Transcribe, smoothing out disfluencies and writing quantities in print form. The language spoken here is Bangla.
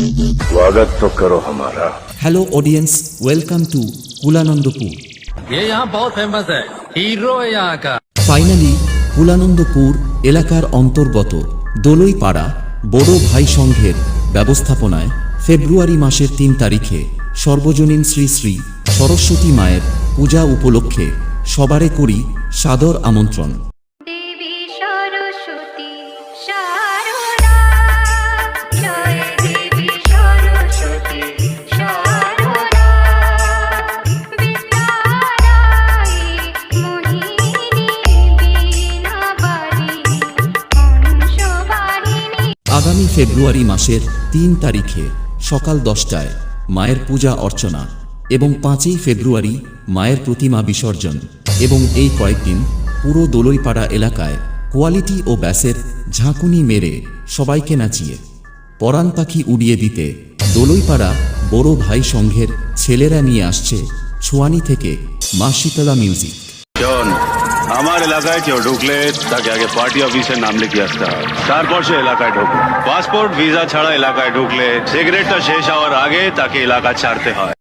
स्वागत तो करो हमारा। Hello audience, welcome to Kulanandpur. ये यहाँ बहुत फेमस है, हीरो है यहाँ का। ফাইনালি কুলানন্দপুর এলাকার অন্তর্গত দোলইপাড়া বড় ভাই সংঘের ব্যবস্থাপনায় ফেব্রুয়ারি মাসের ৩ তারিখে সর্বজনীন শ্রী শ্রী সরস্বতী মায়ের পূজা উপলক্ষে সবারে করি সাদর আমন্ত্রণ। দেবী সরস্বতী শারদা, জয় দেবী সরস্বতী শারদা, বিদ্যাদায়ী মোহিনী বীণাবারিণী হংসবাহিনী। আগামী ফেব্রুয়ারি মাসের ৩ তারিখে সকাল 10টায় মায়ের পূজা অর্চনা এবং ৫ই ফেব্রুয়ারি মায়ের প্রতিমা বিসর্জন এবং এই কয়েকদিন পুরো দোলইপাড়া এলাকায় কোয়ালিটি ও ব্যাসের ঝাঁকুনি মেরে সবাইকে নাচিয়ে পরাণ পাখি উড়িয়ে দিতে দোলইপাড়া বড় ভাই সংঘের ছেলেরা নিয়ে আসছে ছোয়ানি থেকে মা শীতলা মিউজিক। শোন, আমার এলাকায় কেউ ঢুকলে তাকে আগে পার্টি অফিসে নাম লিখিয়ে আসতে হয়, তারপর সে এলাকায় ঢুকবে। পাসপোর্ট ভিসা ছাড়া এলাকায় ঢুকলে সিগারেটটা শেষ হওয়ার আগে তাকে এলাকা ছাড়তে হয়।